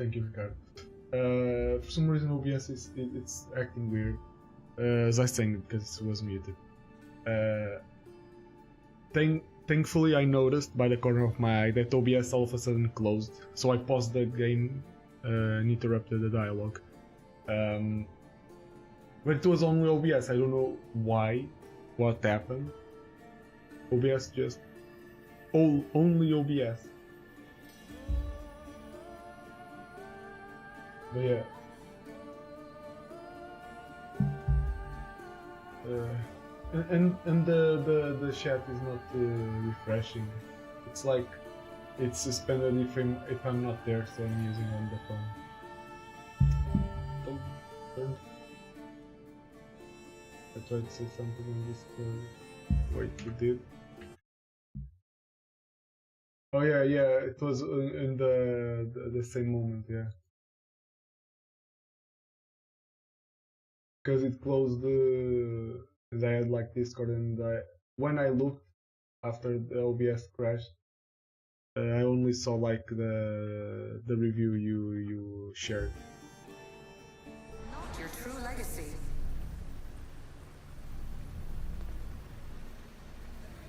Thank you, Ricardo. For some reason, OBS it's acting weird. As I sang because it was muted. Thankfully, I noticed by the corner of my eye that OBS all of a sudden closed, so I paused the game and interrupted the dialogue. But it was only OBS. I don't know why, what happened. OBS just only OBS. But yeah. And the chat is not refreshing. It's like it's suspended if I'm not there, so I'm using on the phone. Don't. I tried to say something on Discord. Wait, you did? Oh yeah, it was in the same moment, yeah. Because it closed and I had like Discord, and when I looked after the OBS crashed, I only saw like the review you shared. Not your true legacy.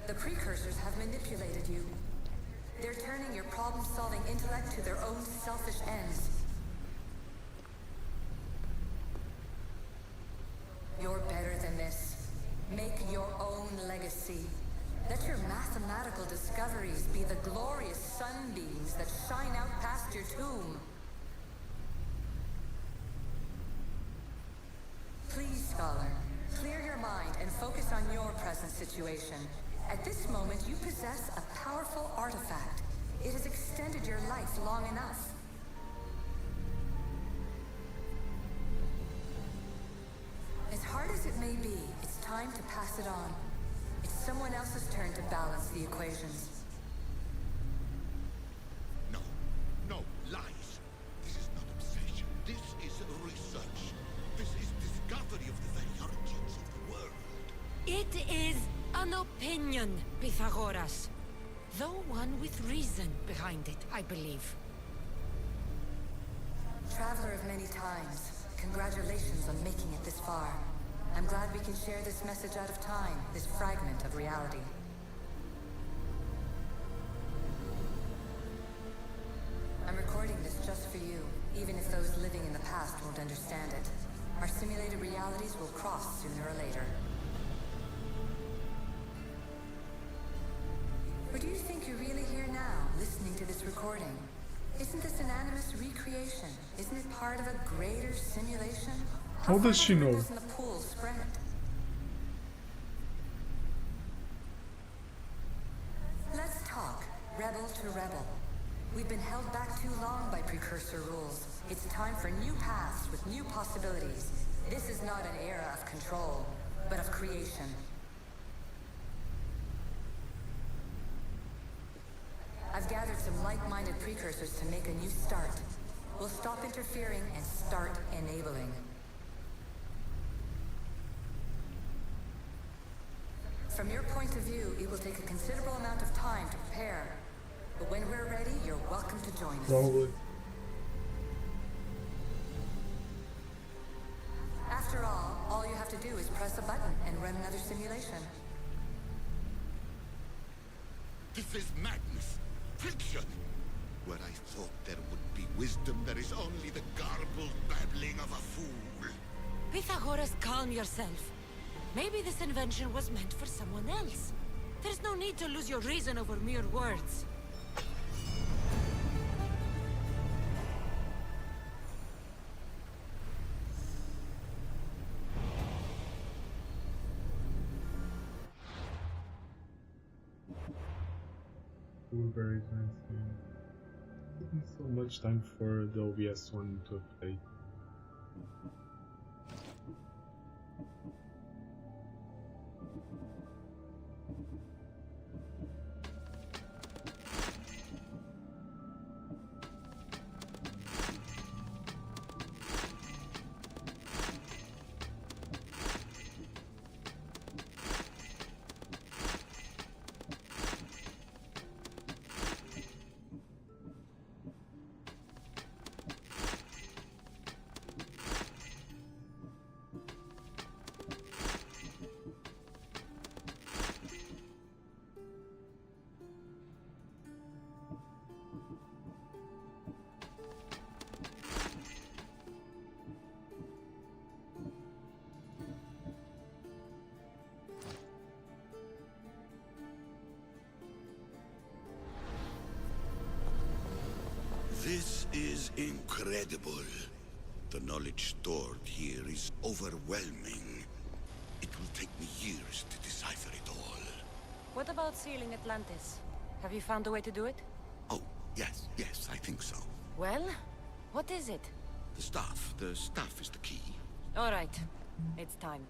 The precursors have manipulated you. They're turning your problem-solving intellect to their own selfish ends. You're better than this. Make your own legacy. Let your mathematical discoveries be the glorious sunbeams that shine out past your tomb. Please, Scholar, clear your mind and focus on your present situation. At this moment, you possess a powerful artifact. It has extended your life long enough. As hard as it may be, it's time to pass it on. It's someone else's turn to balance the equations. No, lies. This is not obsession. This is research. This is discovery of the very origins of the world. It is an opinion, Pythagoras. Though one with reason behind it, I believe. Traveler of many times, congratulations on making it this far. I'm glad we can share this message out of time, this fragment of reality. I'm recording this just for you, even if those living in the past won't understand it. Our simulated realities will cross sooner or later. Or do you think you're really here now, listening to this recording? Isn't this an animus recreation? Isn't it part of a greater simulation? How does she know? In the pool spread? Let's talk, rebel to rebel. We've been held back too long by precursor rules. It's time for new paths with new possibilities. This is not an era of control, but of creation. I've gathered some like-minded precursors to make a new start. We'll stop interfering and start enabling. From your point of view, it will take a considerable amount of time to prepare. But when we're ready, you're welcome to join us. Probably. After all you have to do is press a button and run another simulation. This is madness. Fiction. Where I thought there would be wisdom, there is only the garbled babbling of a fool. Pythagoras, calm yourself. Maybe this invention was meant for someone else. There's no need to lose your reason over mere words. Very nice. Taking so much time for the OBS one to update. incredible. The knowledge stored here is overwhelming. It will take me years to decipher it all. What about sealing Atlantis? Have you found a way to do it? Oh, yes, I think so. Well, what is it? The staff is the key. All right, it's time.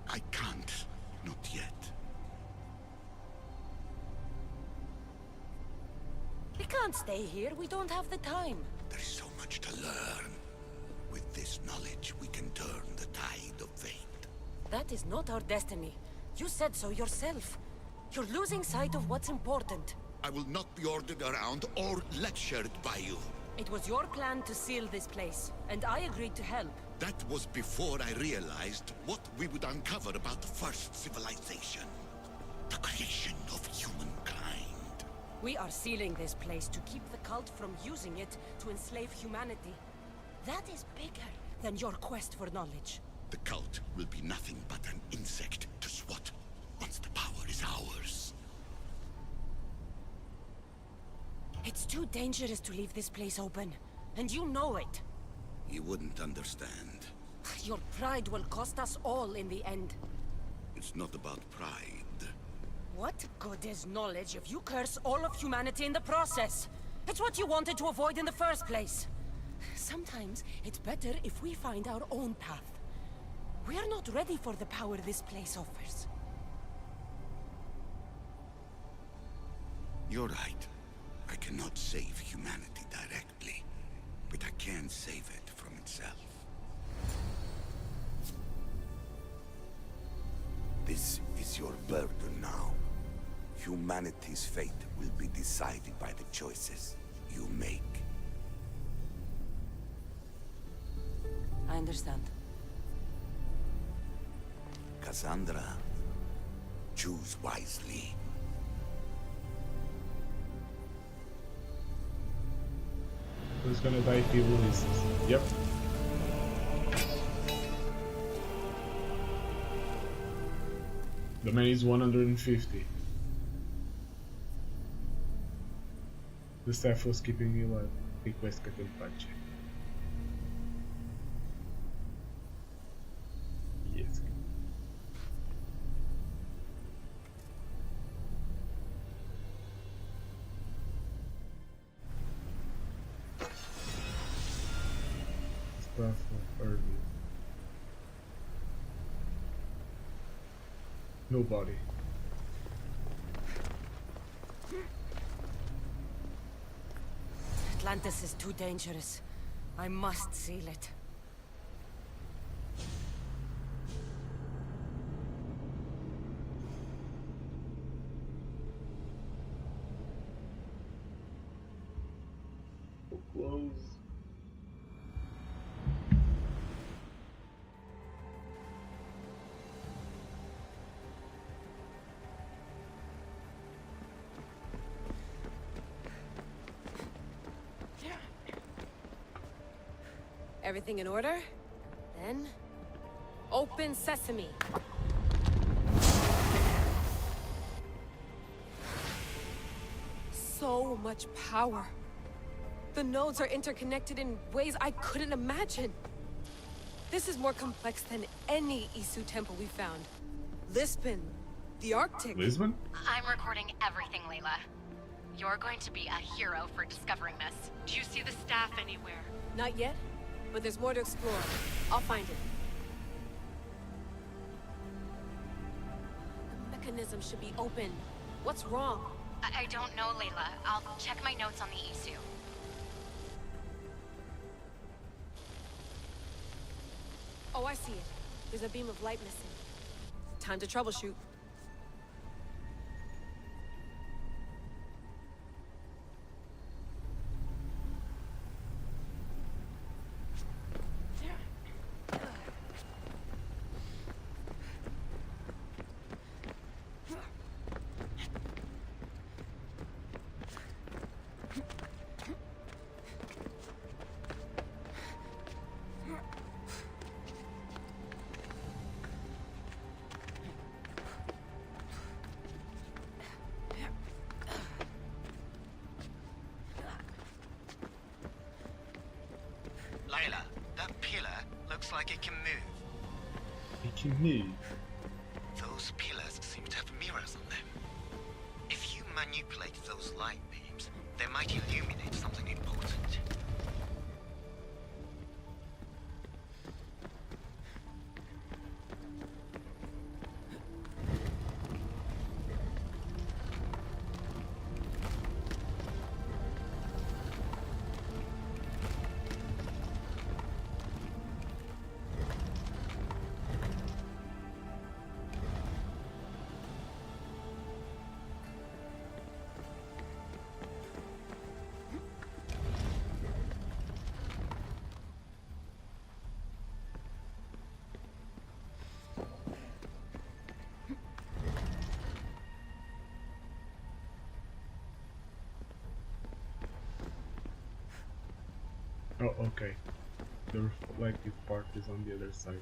I can't, not yet. We can't stay here, we don't have the time. There's so much to learn. With this knowledge, we can turn the tide of fate. That is not our destiny. You said so yourself. You're losing sight of what's important. I will not be ordered around or lectured by you. It was your plan to seal this place, and I agreed to help. That was before I realized what we would uncover about the first civilization. The creation of humankind. We are sealing this place to keep the cult from using it to enslave humanity. That is bigger than your quest for knowledge. The cult will be nothing but an insect to swat once the power is ours. It's too dangerous to leave this place open, and you know it. You wouldn't understand. Your pride will cost us all in the end. It's not about pride. What good is knowledge if you curse all of humanity in the process? It's what you wanted to avoid in the first place. Sometimes it's better if we find our own path. We are not ready for the power this place offers. You're right. I cannot save humanity directly, but I can save it from itself. This is your burden now. Humanity's fate will be decided by the choices you make. I understand. Cassandra, choose wisely. Who's gonna die if he loses? Yep. The man is 150. The staff was keeping you alive. Request que pace. Yes. Stuff of earlier. Nobody. Atlantis is too dangerous. I must seal it. So close. Everything in order? Then... open sesame. So much power. The nodes are interconnected in ways I couldn't imagine. This is more complex than any Isu temple we found. Lisbon, the Arctic. Lisbon? I'm recording everything, Layla. You're going to be a hero for discovering this. Do you see the staff anywhere? Not yet, but there's more to explore. I'll find it. The mechanism should be open. What's wrong? I don't know, Layla. I'll check my notes on the Isu. Oh, I see it. There's a beam of light missing. Time to troubleshoot. looks like it can move. It can move. Those pillars seem to have mirrors on them. If you manipulate those light beams, they might illuminate something important. Oh, okay. The reflective part is on the other side.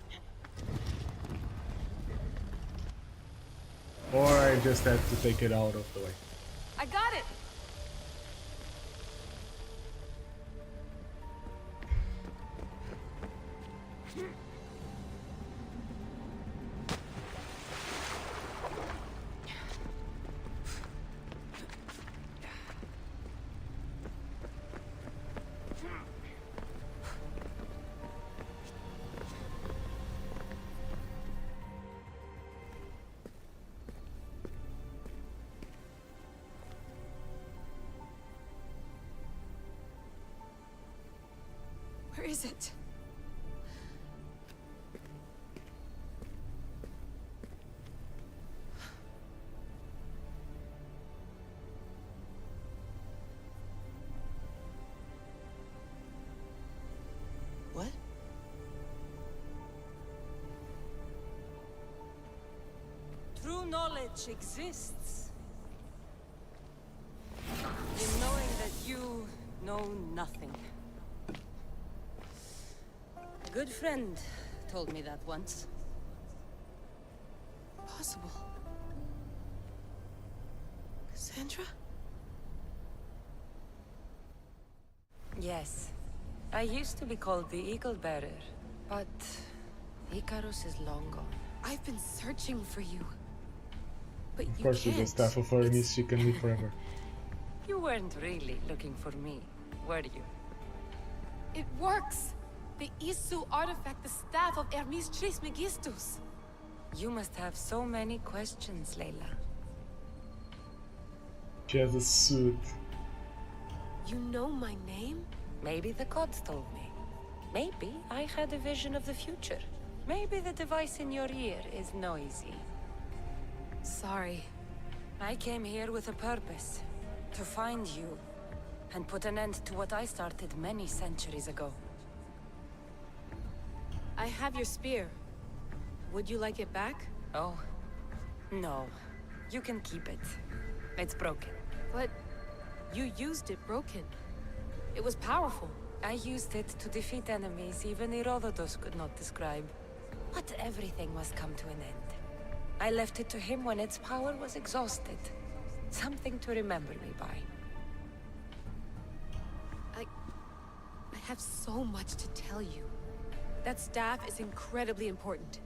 Or I just have to take it out of the way. I got it! Where is it? What? True knowledge exists. In knowing that you know nothing. A good friend told me that once. Possible. Cassandra? Yes. I used to be called the Eagle Bearer, but Icarus is long gone. I've been searching for you. But Of you course, can't. with the staff of Hermes, she can live forever. You weren't really looking for me, were you? It works! The Isu artifact, the staff of Hermes Trismegistus. You must have so many questions, Layla. She has a suit. You know my name? Maybe the gods told me. Maybe I had a vision of the future. Maybe the device in your ear is noisy. Sorry. I came here with a purpose. To find you. And put an end to what I started many centuries ago. I have your spear. Would you like it back? Oh. No. You can keep it. It's broken. But you used it broken. It was powerful. I used it to defeat enemies even Herodotus could not describe. But everything must come to an end. I left it to him when its power was exhausted. Something to remember me by. I have so much to tell you. That staff is incredibly important.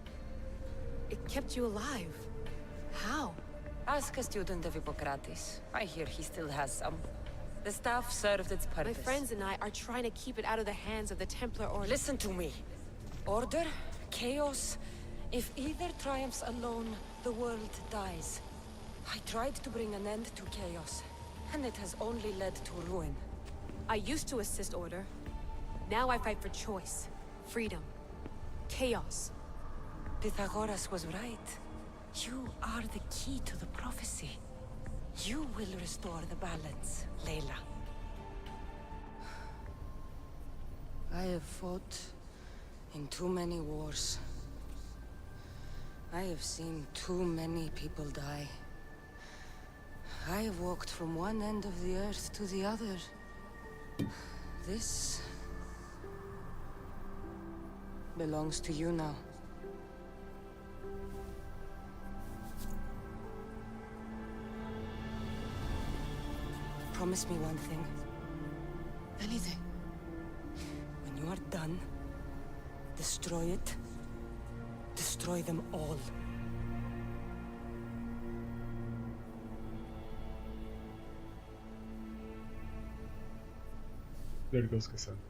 It kept you alive. How? Ask a student of Hippocrates. I hear he still has some. The staff served its My purpose. friends and I are trying to keep it out of the hands of the Templar Order. Listen to me. Order, chaos. If either triumphs alone, the world dies. I tried to bring an end to chaos, and it has only led to ruin. I used to assist Order. Now I fight for choice, freedom, chaos. Pythagoras was right. You are the key to the prophecy. You will restore the balance, Layla. I have fought in too many wars. I have seen too many people die. I have walked from one end of the earth to the other. This belongs to you now. Promise me one thing. Anything. When you are done, destroy it, destroy them all. There goes Cassandra.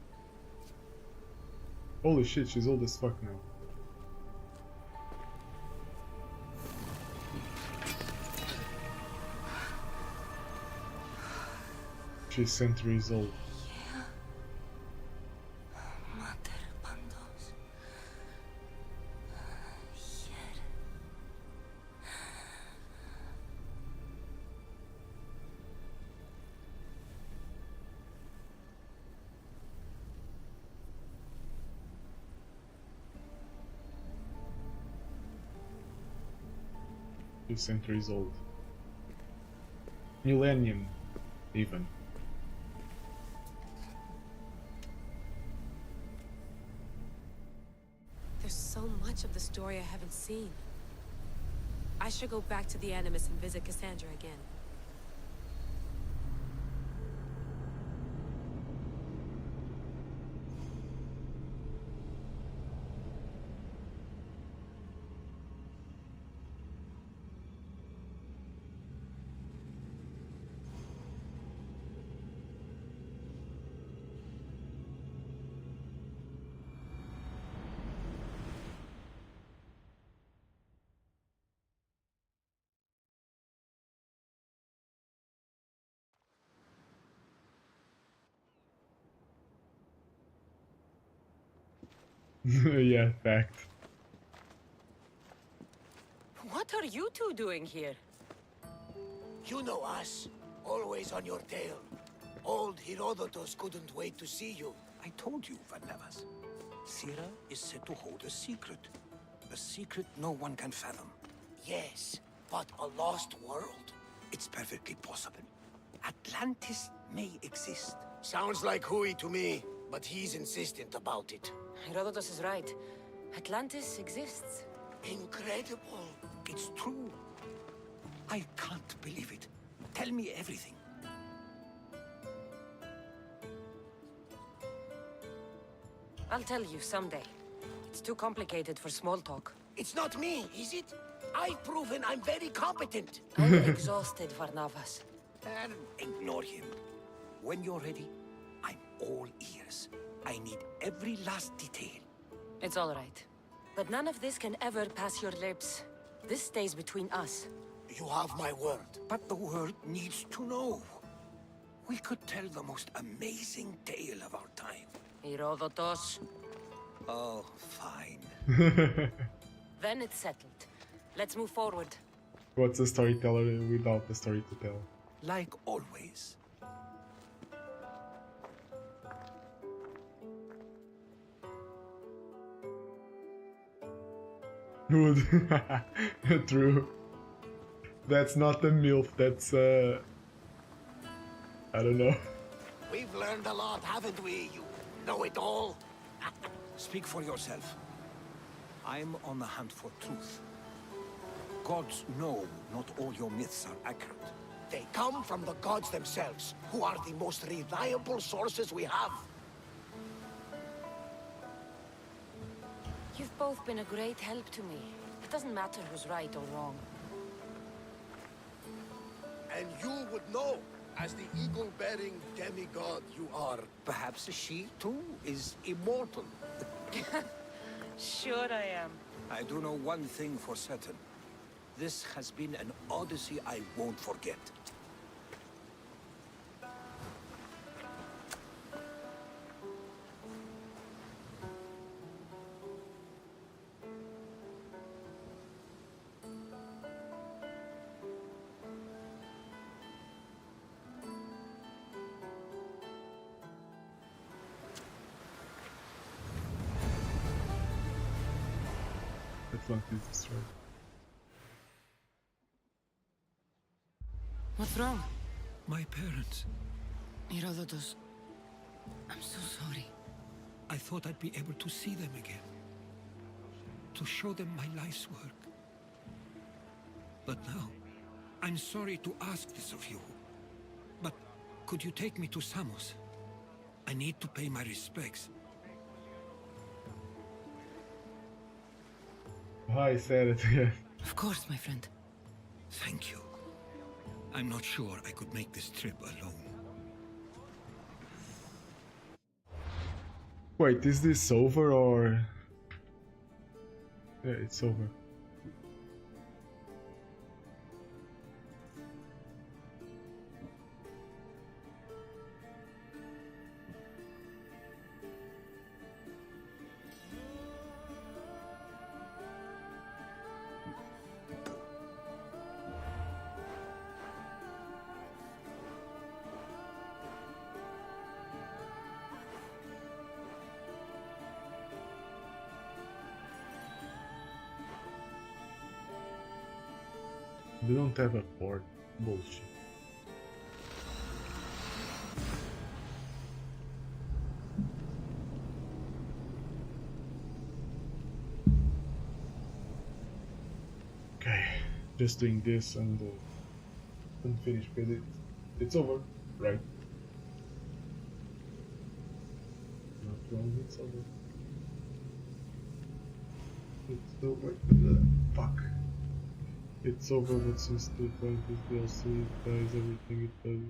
Holy shit, she's old as fuck now. She's centuries old. She's centuries old. Millennium, even. There's so much of the story I haven't seen. I should go back to the Animus and visit Cassandra again. Yeah, fact. What are you two doing here? You know us. Always on your tail. Old Herodotus couldn't wait to see you. I told you, Varnavas. Sira is said to hold a secret. A secret no one can fathom. Yes, but a lost world? It's perfectly possible. Atlantis may exist. Sounds like Hui to me, but he's insistent about it. Herodotus is right. Atlantis exists. Incredible. It's true. I can't believe it. Tell me everything. I'll tell you someday. It's too complicated for small talk. It's not me, is it? I've proven I'm very competent. I'm exhausted, Varnavas. And ignore him. When you're ready, I'm all ears. I need every last detail. It's all right. But none of this can ever pass your lips. This stays between us. You have my word. But the world needs to know. We could tell the most amazing tale of our time. Herodotus. Oh, fine. Then it's settled. Let's move forward. What's a storyteller without a story to tell? Like always. Good. True. That's not a MILF, that's I don't know. We've learned a lot, haven't we? You know it all. Speak for yourself. I'm on the hunt for truth. Gods know not all your myths are accurate. They come from the gods themselves, who are the most reliable sources we have. You've both been a great help to me. It doesn't matter who's right or wrong. And you would know, as the eagle-bearing demigod you are. Perhaps she, too, is immortal. Sure I am. I do know one thing for certain. This has been an Odyssey I won't forget. Atlantis destroyed. What's wrong? My parents. Herodotus. I'm so sorry. I thought I'd be able to see them again. To show them my life's work. But now, I'm sorry to ask this of you. But could you take me to Samos? I need to pay my respects. I said it again. Of course, my friend. Thank you. I'm not sure I could make this trip alone. Wait, is this over or? Yeah, it's over. We don't have a port. Bullshit. Okay, just doing this and unfinished bit. It's over, right? Not wrong. It's over. It's over. Fuck. It's over, but since the point is DLC, it does everything it does.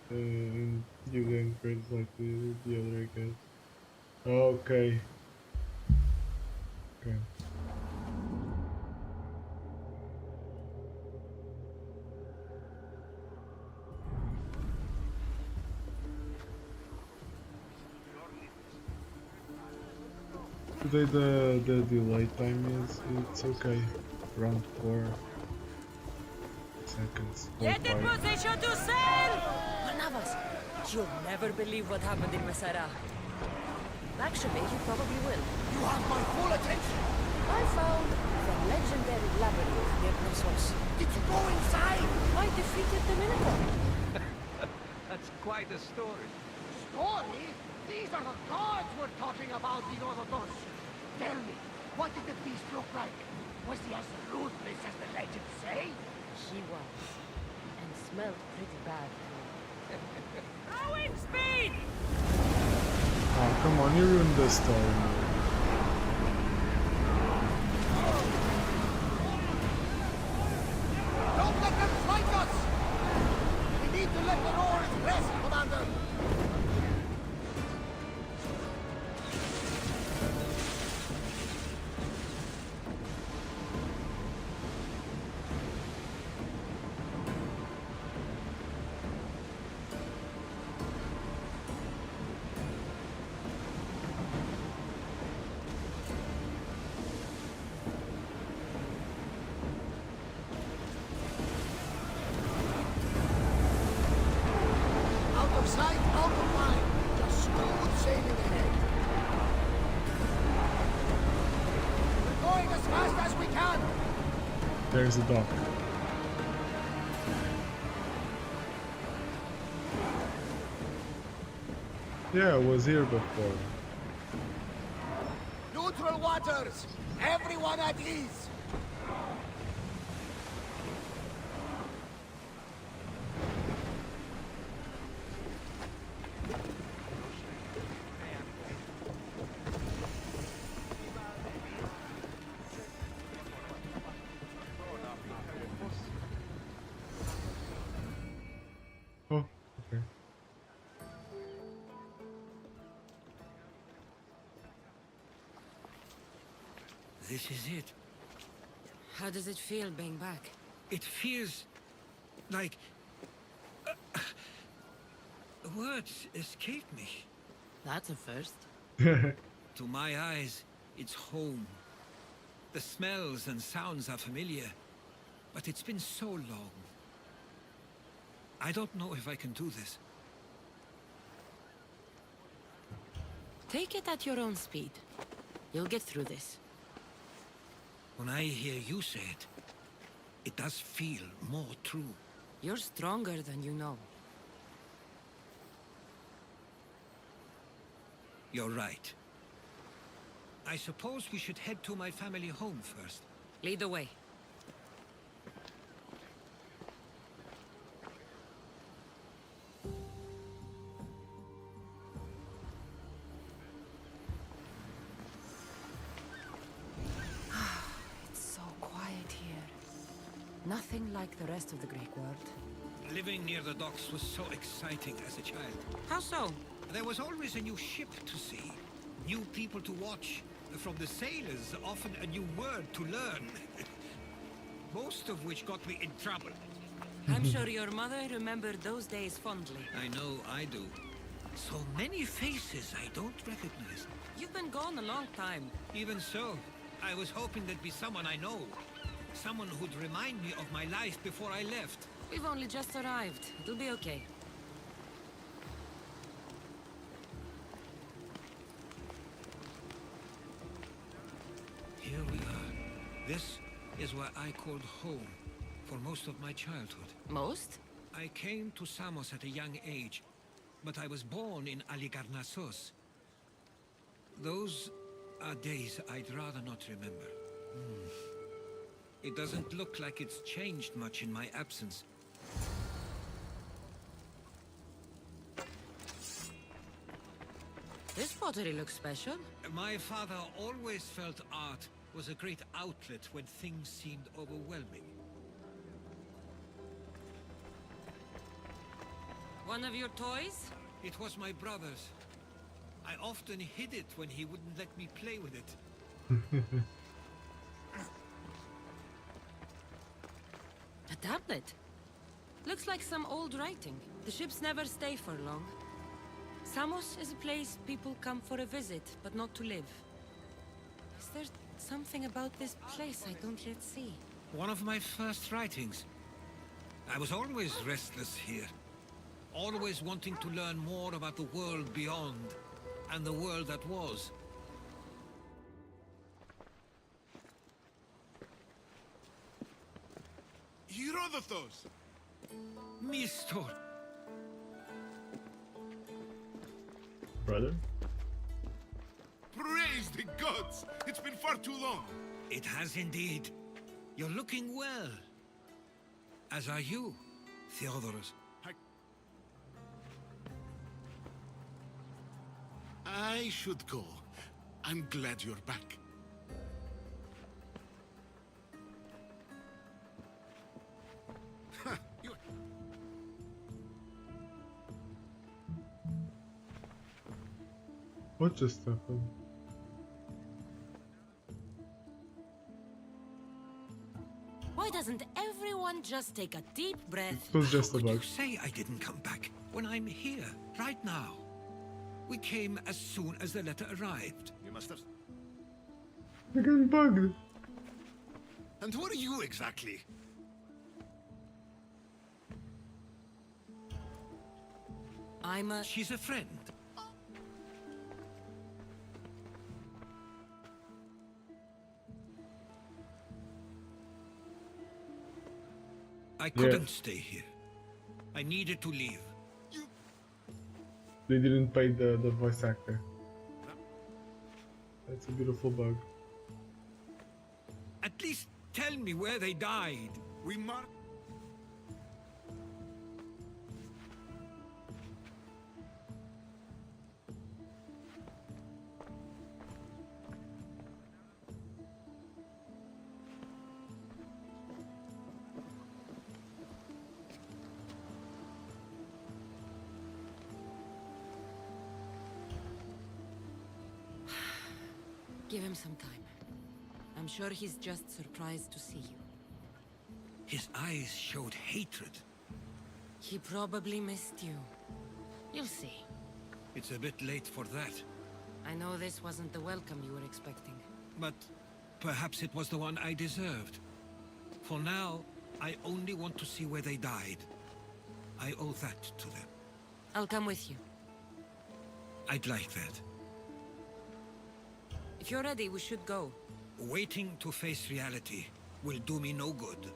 And you then creates like the other, I guess. Okay. Okay. Today the delay time is it's okay. Around 4 seconds. Get in position to sail! One of us. You'll never believe what happened in Masara. Actually, you probably will. You have my full attention. I found the legendary labyrinth near Knossos. Did you go inside? I defeated the Minotaur. That's quite a story. Story? These are the gods we're talking about, Herodotus. Tell me, what did the beast look like? Was he as ruthless as the legends say? He was. And smelled pretty bad, too. Rowing speed! Oh, come on, you ruined the story. Don't let them flank us! We need to let the roars rest, Commander! Sight, out of mind. Just smooth sailing ahead. We're going as fast as we can. There's a dock. Yeah, I was here before. Neutral waters. Everyone at ease. Oh, okay. This is it. How does it feel being back? It feels like... words escape me. That's a first. To my eyes, it's home. The smells and sounds are familiar, but it's been so long. I don't know if I can do this. Take it at your own speed. You'll get through this. When I hear you say it, it does feel more true. You're stronger than you know. You're right. I suppose we should head to my family home first. Lead the way. Nothing like the rest of the Greek world. Living near the docks was so exciting as a child. How so? There was always a new ship to see, new people to watch. From the sailors, often a new word to learn. Most of which got me in trouble. I'm sure your mother remembered those days fondly. I know I do. So many faces I don't recognize. You've been gone a long time. Even so, I was hoping there'd be someone I know. Someone who'd remind me of my life before I left. We've only just arrived. It'll be okay. Here we are. This is where I called home for most of my childhood. Most? I came to Samos at a young age, but I was born in Aligarnassos. Those are days I'd rather not remember. It doesn't look like it's changed much in my absence. This pottery looks special. My father always felt art was a great outlet when things seemed overwhelming. One of your toys? It was my brother's. I often hid it when he wouldn't let me play with it. A tablet? Looks like some old writing. The ships never stay for long. Samos is a place people come for a visit, but not to live. Is there something about this place I don't yet see? One of my first writings. I was always restless here. Always wanting to learn more about the world beyond, and the world that was. Herodotus! Mistor! Brother? Praise the gods! It's been far too long. It has indeed. You're looking well. As are you, Theodorus. I should go. I'm glad you're back. You... What just happened? Why doesn't everyone just take a deep breath? It was just a Could you bug. say I didn't come back when I'm here, right now? We came as soon as the letter arrived. You must have... I got bugged. And who are you exactly? I'm a... She's a friend. I couldn't stay here. I needed to leave. They didn't pay the voice actor. That's a beautiful bug. At least tell me where they died. We mark... Give him some time. I'm sure he's just surprised to see you. His eyes showed hatred. He probably missed you. You'll see. It's a bit late for that. I know this wasn't the welcome you were expecting. But perhaps it was the one I deserved. For now, I only want to see where they died. I owe that to them. I'll come with you. I'd like that. If you're ready, we should go. Waiting to face reality will do me no good.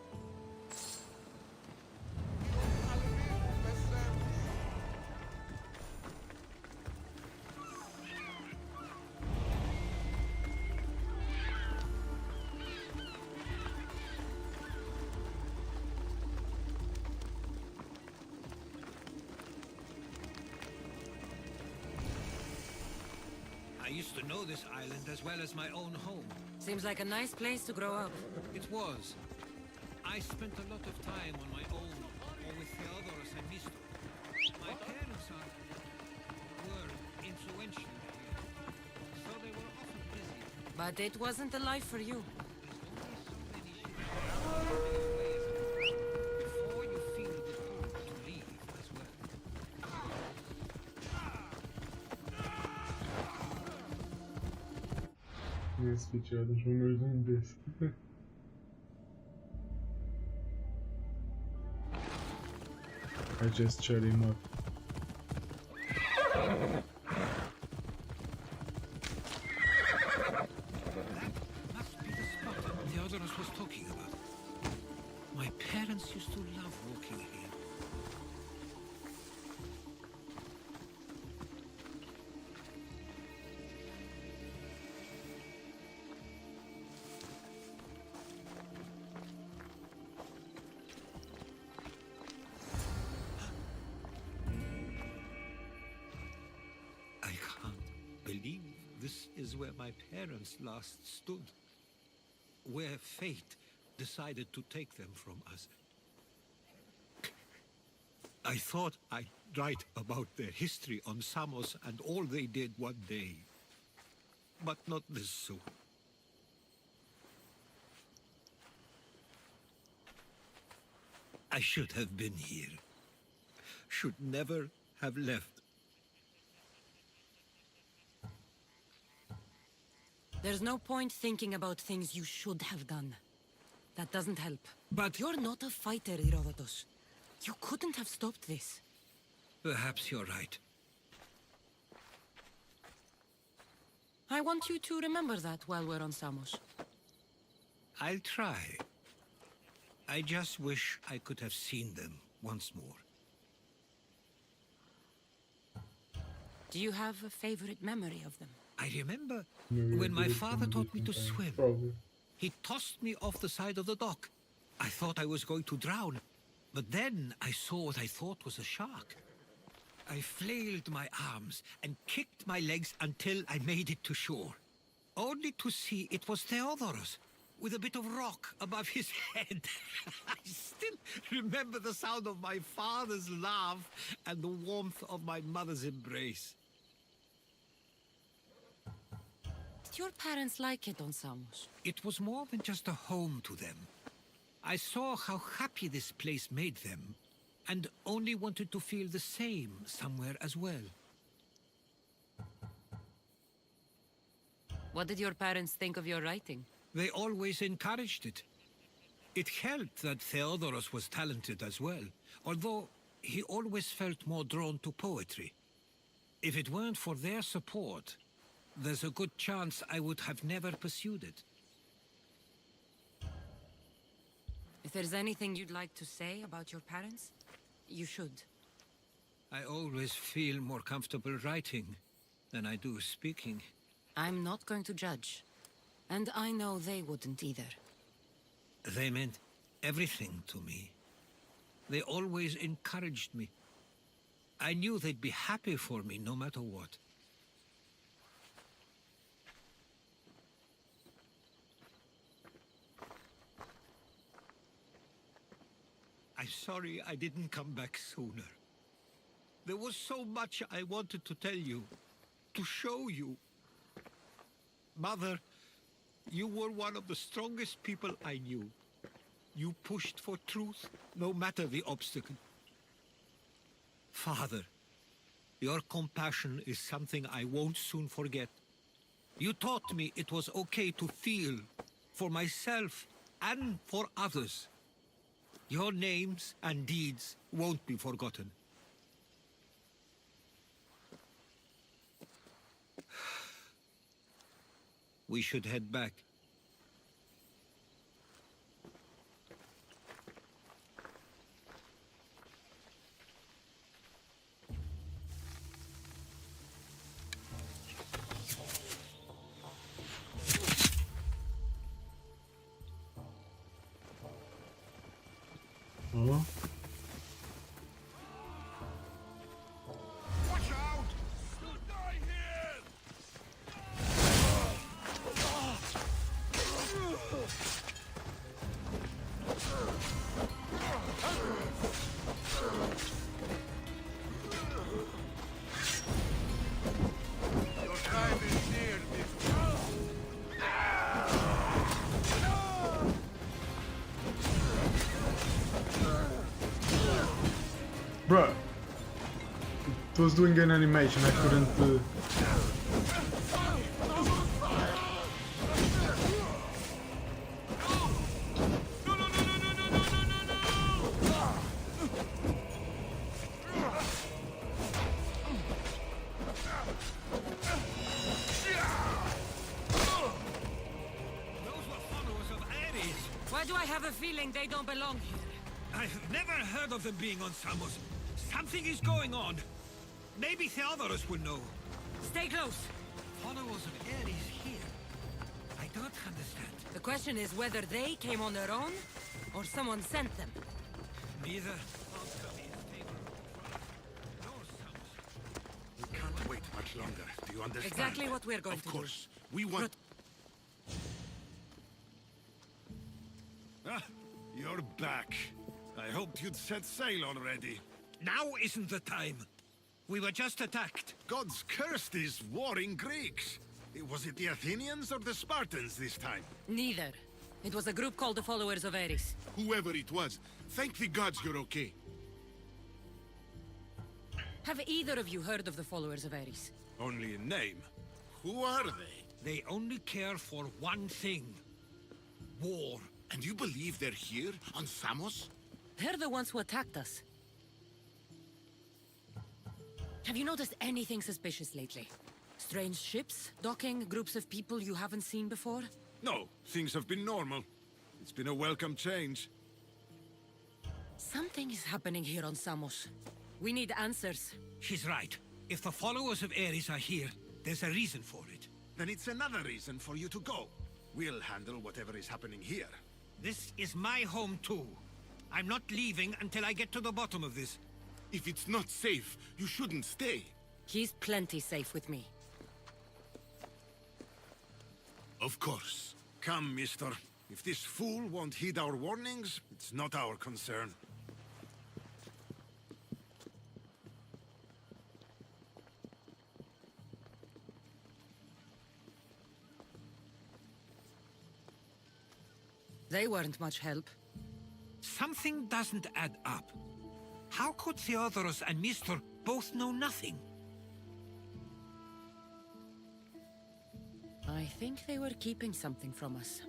I used to know this island as well as my own home. Seems like a nice place to grow up. It was. I spent a lot of time on my own, or with Theodoros and Misto. My parents were influential here, so they were often busy. But it wasn't the life for you. Before you feel the pull to leave as well. Nesse vídeo dos números desse. I just shut him up. Must be the spot Theodoros was talking about. My parents used to love walking here. I can't believe this is where my parents last stood. Where fate decided to take them from us. I thought I'd write about their history on Samos and all they did one day. But not this soon. I should have been here. Should never have left. There's no point thinking about things you should have done. That doesn't help. But You're not a fighter, Herodotus. You couldn't have stopped this. perhaps you're right. I want you to remember that while we're on Samos. I'll try. I just wish I could have seen them once more. Do you have a favorite memory of them? I remember Maybe when my I did it father from taught me to different time. swim. Probably. He tossed me off the side of the dock. I thought I was going to drown, but then I saw what I thought was a shark. I flailed my arms and kicked my legs until I made it to shore, only to see it was Theodoros, with a bit of rock above his head. I still remember the sound of my father's laugh and the warmth of my mother's embrace. Did your parents like it on Samos? It was more than just a home to them. I saw how happy this place made them, and only wanted to feel the same somewhere as well. What did your parents think of your writing? They always encouraged it. It helped that Theodoros was talented as well, although he always felt more drawn to poetry. If it weren't for their support, there's a good chance I would have never pursued it. If there's anything you'd like to say about your parents, you should. I always feel more comfortable writing than I do speaking. I'm not going to judge. And I know they wouldn't either. They meant everything to me. They always encouraged me. I knew they'd be happy for me no matter what. I'm sorry I didn't come back sooner. There was so much I wanted to tell you, to show you. Mother, you were one of the strongest people I knew. You pushed for truth, no matter the obstacle. Father, your compassion is something I won't soon forget. You taught me it was okay to feel, for myself and for others. Your names and deeds won't be forgotten. We should head back. Oh. Watch out! You'll die here! was doing an animation. I couldn't. Those were followers of Ares. Why do I have a feeling they don't belong here? I've never heard of them being on Samos. Something is going on. Maybe Theodorus will know. Stay close. Followers of Ares here? I don't understand. The question is whether they came on their own, or someone sent them. Neither outcome is favorable for us. Nor Samos. We can't wait much longer. Do you understand? Exactly what we're going of to course. We want... Ah, you're back. I hoped you'd set sail already. Now isn't the time. We were just attacked. Gods cursed these warring Greeks. Was it the Athenians or the Spartans this time? Neither. It was a group called the Followers of Ares. Whoever it was, thank the gods you're okay. Have either of you heard of the Followers of Ares? Only in name. Who are they? They only care for one thing. War. And you believe they're here, on Samos? They're the ones who attacked us. Have you noticed anything suspicious lately? Strange ships, docking, groups of people you haven't seen before? No, things have been normal. It's been a welcome change. Something is happening here on Samos. We need answers. She's right. If the followers of Ares are here, there's a reason for it. Then it's another reason for you to go. We'll handle whatever is happening here. This is my home too. I'm not leaving until I get to the bottom of this. If it's not safe, you shouldn't stay. He's plenty safe with me. Of course. Come, mister. If this fool won't heed our warnings, it's not our concern. They weren't much help. Something doesn't add up. How could Theodorus and Mr. both know nothing? I think they were keeping something from us.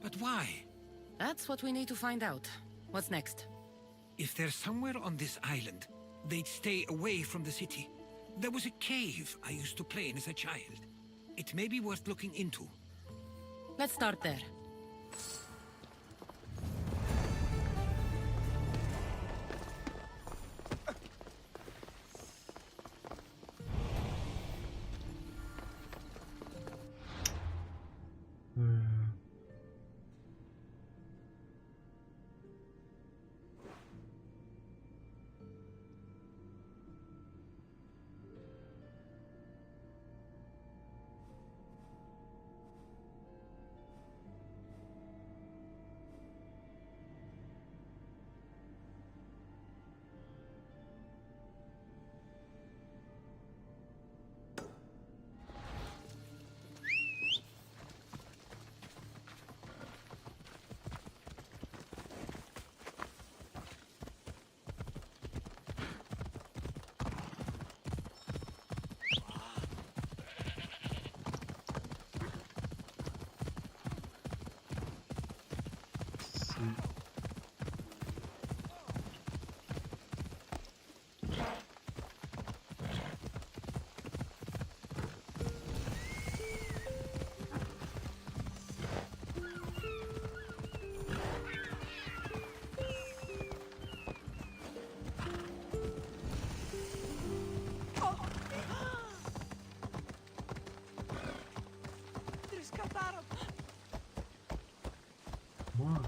But why? That's what we need to find out. What's next? If they're somewhere on this island, they'd stay away from the city. There was a cave I used to play in as a child. It may be worth looking into. Let's start there. Wow.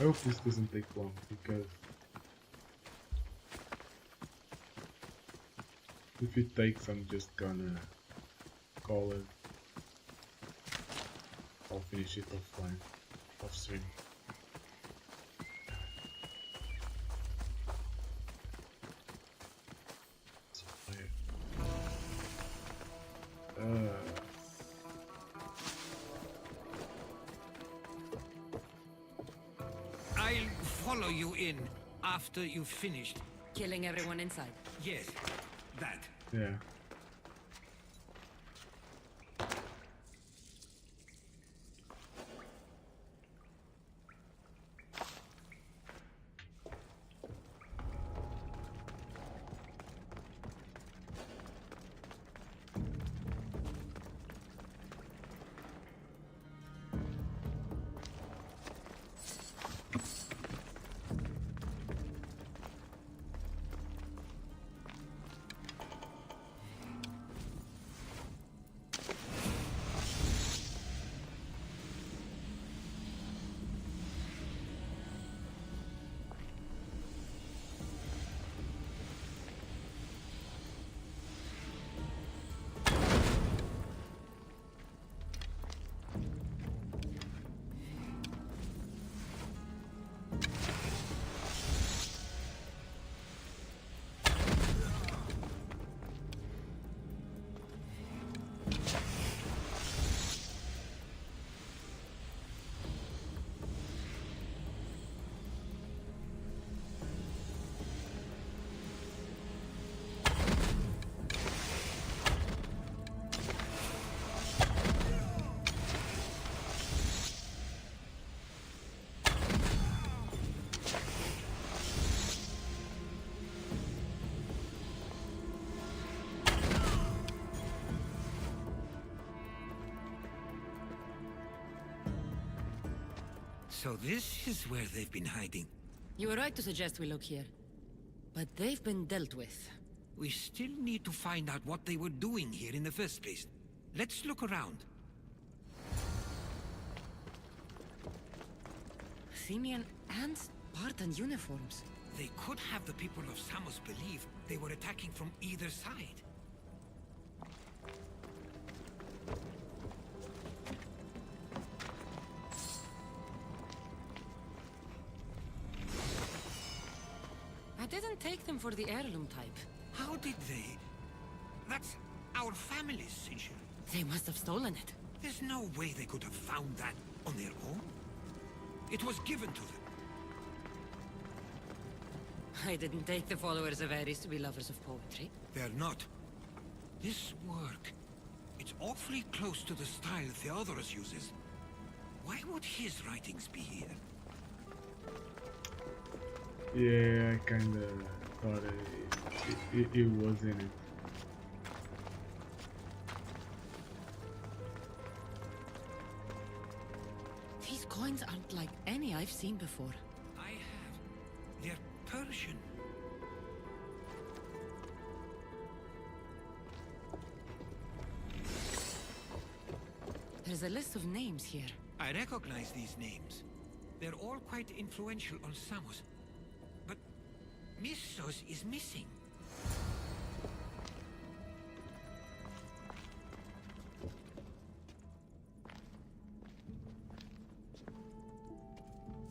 I hope this doesn't take long because If it takes, I'm just gonna call it. I'll finish it offline, off stream. I'll follow you in after you've finished. Killing everyone inside. Yes, that. Yeah. So this is where they've been hiding. You were right to suggest we look here. But they've been dealt with. We still need to find out what they were doing here in the first place. Let's look around. Athenian and Spartan uniforms. They could have the people of Samos believe they were attacking from either side. I didn't take them for the heirloom type. How did they? That's our family's sigil. They must have stolen it. There's no way they could have found that on their own. It was given to them. I didn't take the followers of Ares to be lovers of poetry. They're not. This work, it's awfully close to the style Theodorus uses. Why would his writings be here? Yeah, I kinda thought it was in it. These coins aren't like any I've seen before. I have. They're Persian. There's a list of names here. I recognize these names. They're all quite influential on Samos. But Missos is missing.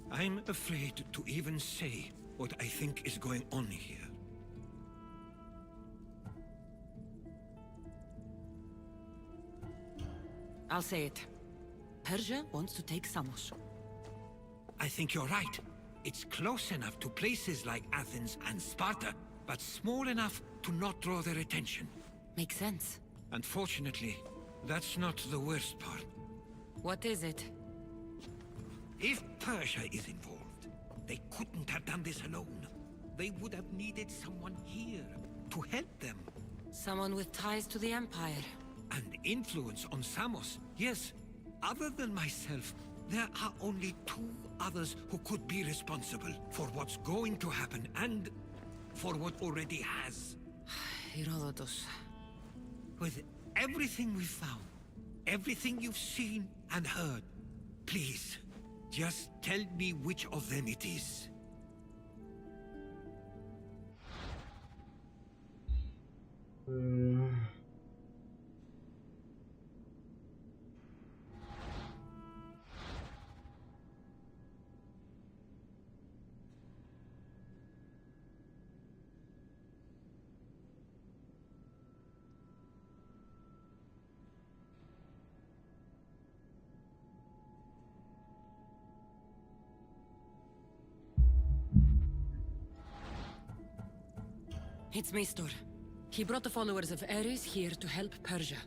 I'm afraid to even say what I think is going on here. I'll say it. Persia wants to take Samos. I think you're right. It's close enough to places like Athens and Sparta, but small enough to not draw their attention. Makes sense. Unfortunately, that's not the worst part. What is it? If Persia is involved, they couldn't have done this alone. They would have needed someone here to help them. Someone with ties to the Empire. And influence on Samos, yes. Other than myself, there are only two others who could be responsible for what's going to happen and for what already has. Herodotus. With everything we've found, everything you've seen and heard, please, just tell me which of them it is. Uh, It's Maestor. He brought the followers of Ares here to help Persia.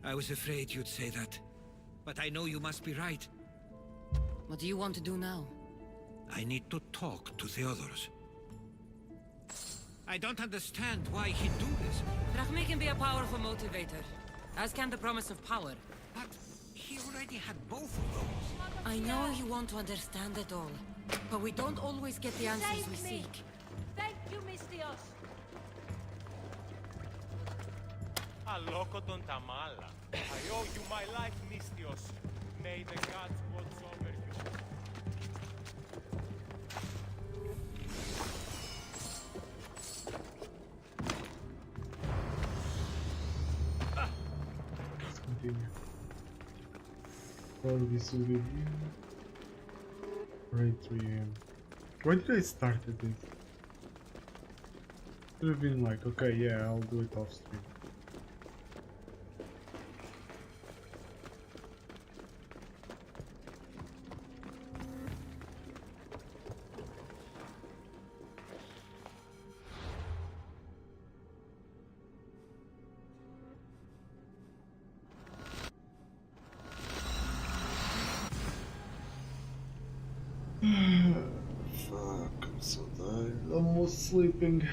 I was afraid you'd say that. But I know you must be right. What do you want to do now? I need to talk to Theodorus. I don't understand why he'd do this. Rahmi can be a powerful motivator, as can the promise of power. But he already had both of those. I know you want to understand it all, but we don't always get the answers we seek. Thank you, Mystios. Aloko don Tamala. I owe you my life, Mystios. May the gods watch over you. let's continue. Follow this video. Right 3 AM. Why did I start at this? Could have been like, okay, yeah, I'll do it off stream. Fuck, I'm so tired. Almost sleeping.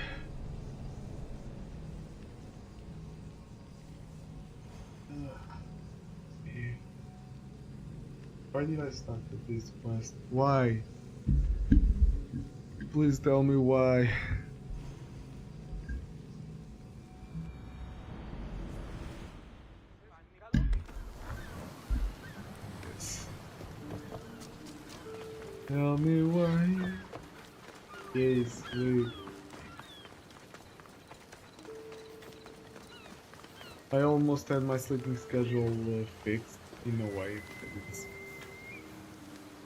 Why did I start with this quest? Why? Please tell me why. Yes. Tell me why. Yes, wait. I almost had my sleeping schedule fixed in a way, because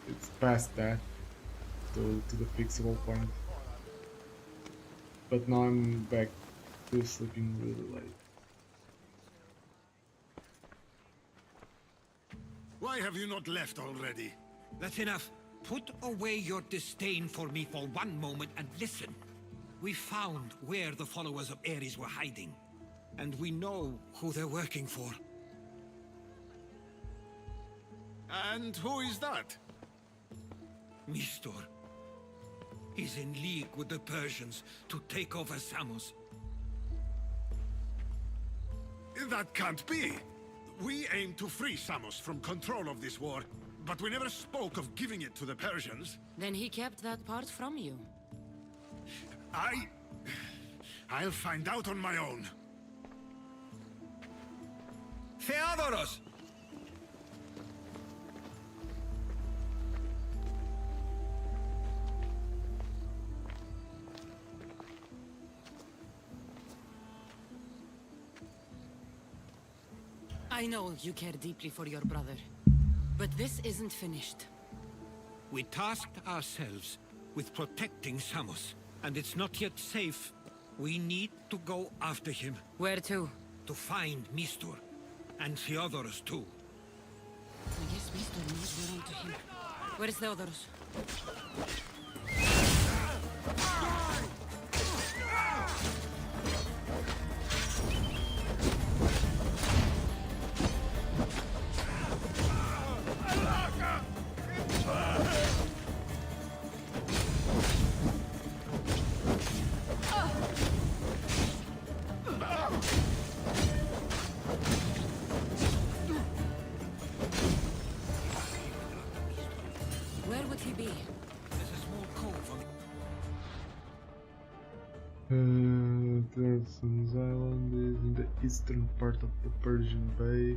it's past that to the fixable point. But now I'm back to sleeping really late. Why have you not left already? That's enough. Put away your disdain for me for one moment and listen. We found where the followers of Ares were hiding. And we know who they're working for. And who is that? Mistor. He's in league with the Persians to take over Samos. That can't be. We aim to free Samos from control of this war, but we never spoke of giving it to the Persians. Then he kept that part from you. I'll find out on my own. Theodoros! I know you care deeply for your brother, but this isn't finished. We tasked ourselves with protecting Samos, and it's not yet safe. We need to go after him. Where to? To find Mistor, and Theodorus too. I guess Maestor knows we're on to him. Where is Theodorus? Where would he be? There's a small cove on Thersen's Island is in the eastern part of the Persian Bay.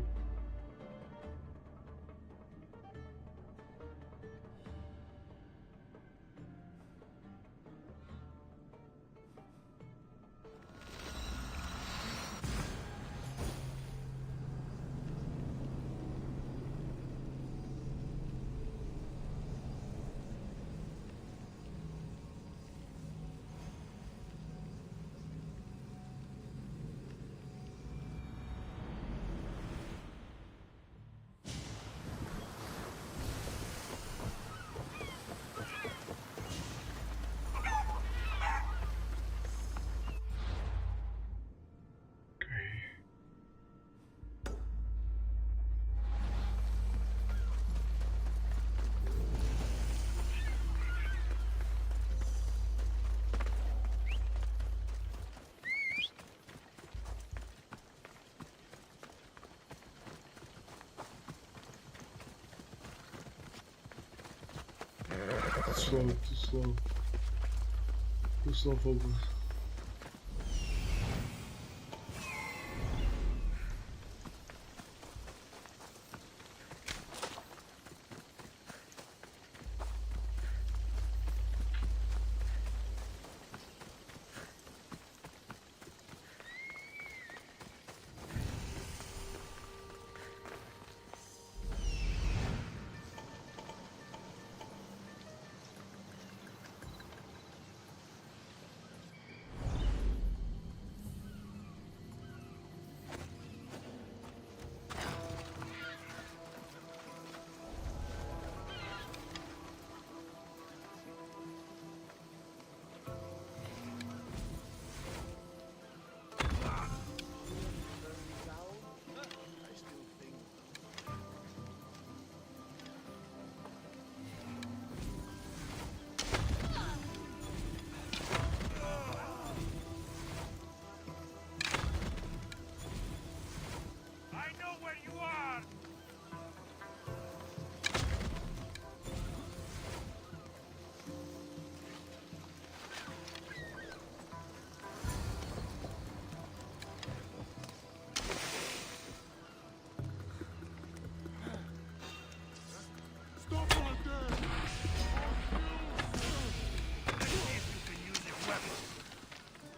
slow, too slow. Too slow focus. I know where you are! Stop right there! Let's see if you can use your weapon.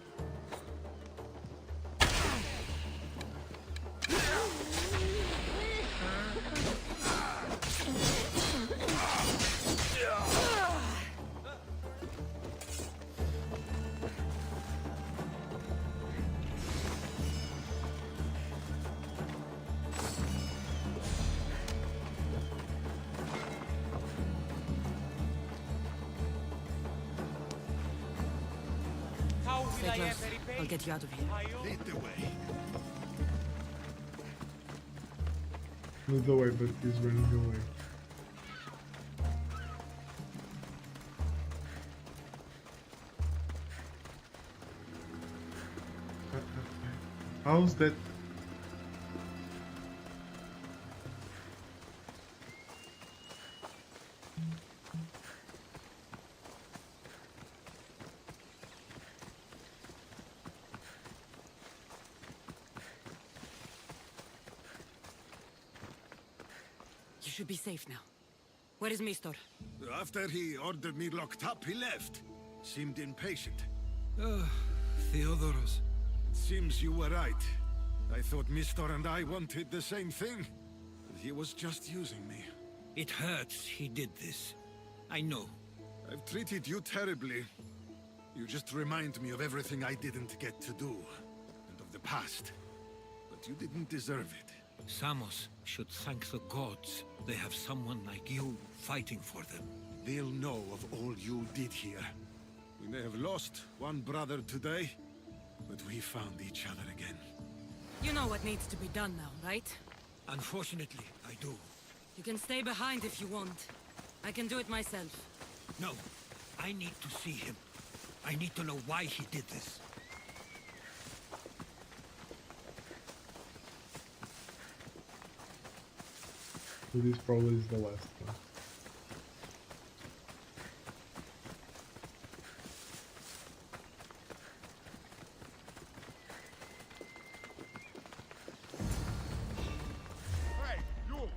How will Stay I close. ever repay I'll get you out of here. Lead the way. Lead the way, but he's running away. How's that? You should be safe now. Where is Mistor? After he ordered me locked up, he left. Seemed impatient. Theodoros. It seems you were right. I thought Mistor and I wanted the same thing. He was just using me. It hurts he did this. I know. I've treated you terribly. You just remind me of everything I didn't get to do. And of the past. But you didn't deserve it. Samos should thank the gods. They have someone like you fighting for them. They'll know of all you did here. We may have lost one brother today, but we found each other again. You know what needs to be done now, right? Unfortunately, I do. You can stay behind if you want. I can do it myself. No, I need to see him. I need to know why he did this. This probably is the last one. Hey, you!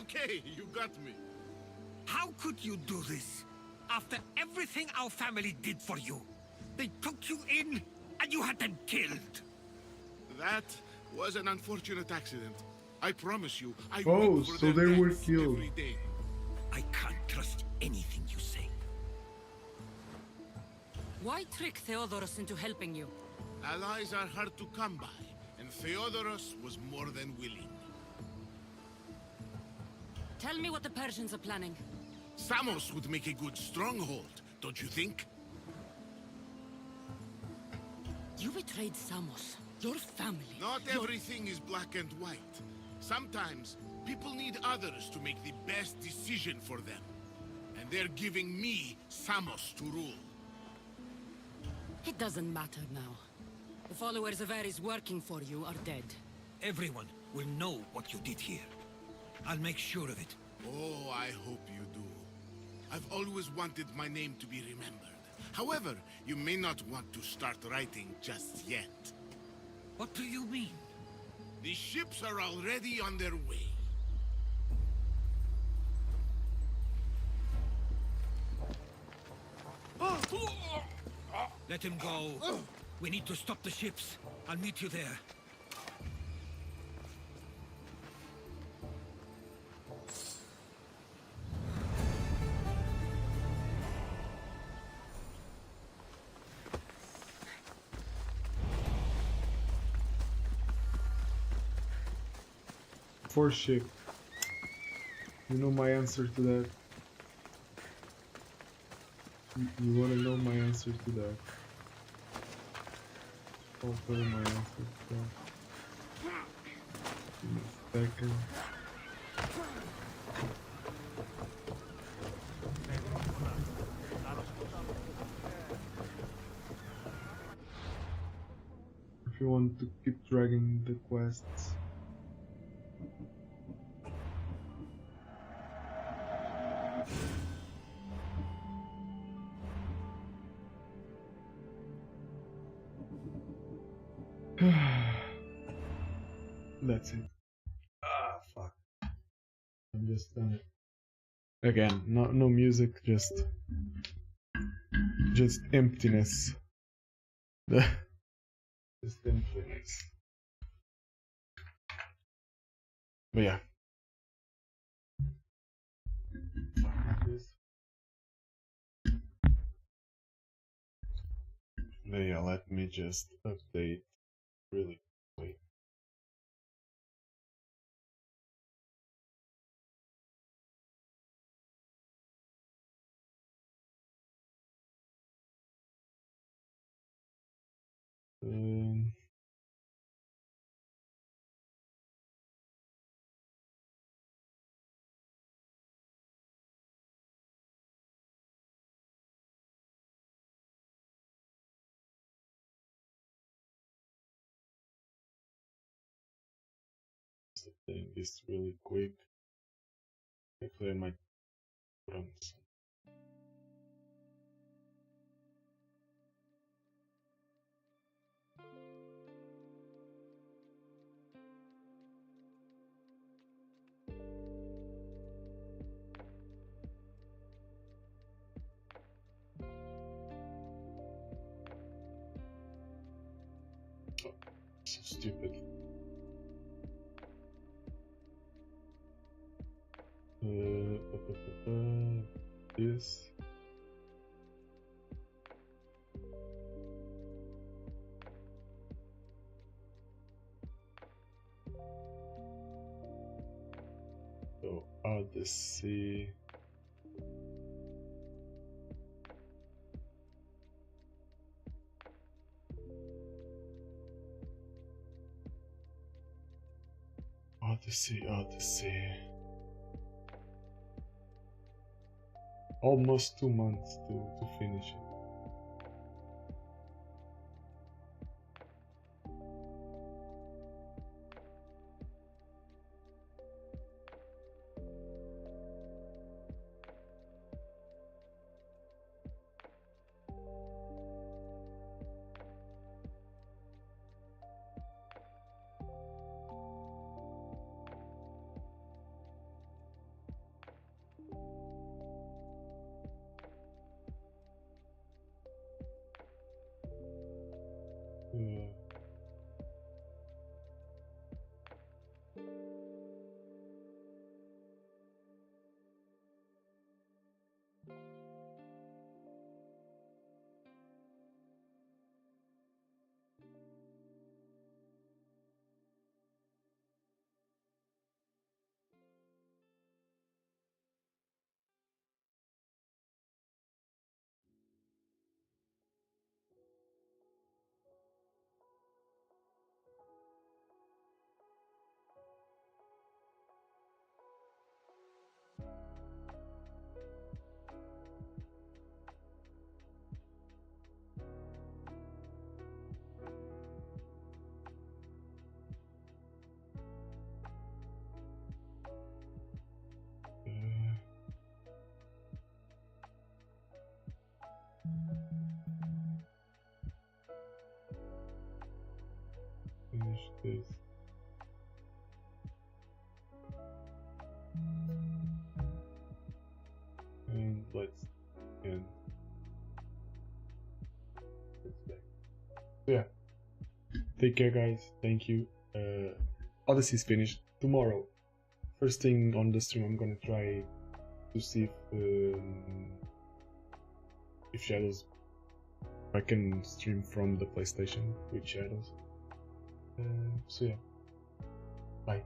Okay, you got me. How could you do this? After everything our family did for you. They took you in, and you had them killed. That was an unfortunate accident. I promise you, I Oh, wait for so their they were deaths killed. every day. I can't trust anything you say. Why trick Theodoros into helping you? Allies are hard to come by, and Theodoros was more than willing. Tell me what the Persians are planning. Samos would make a good stronghold, don't you think? You betrayed Samos, your family. Not everything is black and white. Sometimes, people need others to make the best decision for them. And they're giving me Samos to rule. It doesn't matter now. The followers of Ares working for you are dead. Everyone will know what you did here. I'll make sure of it. Oh, I hope you do. I've always wanted my name to be remembered. However, you may not want to start writing just yet. What do you mean? The ships are already on their way. Let him go. We need to stop the ships. I'll meet you there. For ship. You know my answer to that. You wanna know my answer to that? I'll tell you my answer to that. Give me a second. If you want to keep dragging the quests. That's it. Ah, fuck. I'm just done it. Again, no music, just emptiness. Just emptiness. But yeah. Fuck this. But yeah, let me just update really quickly. The thing is really quick. Actually, I might put on some. Oh, so stupid. This. So Odyssey. Odyssey. Almost 2 months to finish it. this. And let's end. So yeah, take care, guys. Thank you. Odyssey's finished tomorrow. First thing on the stream, I'm gonna try to see if Shadows, I can stream from the PlayStation with Shadows. So yeah, bye.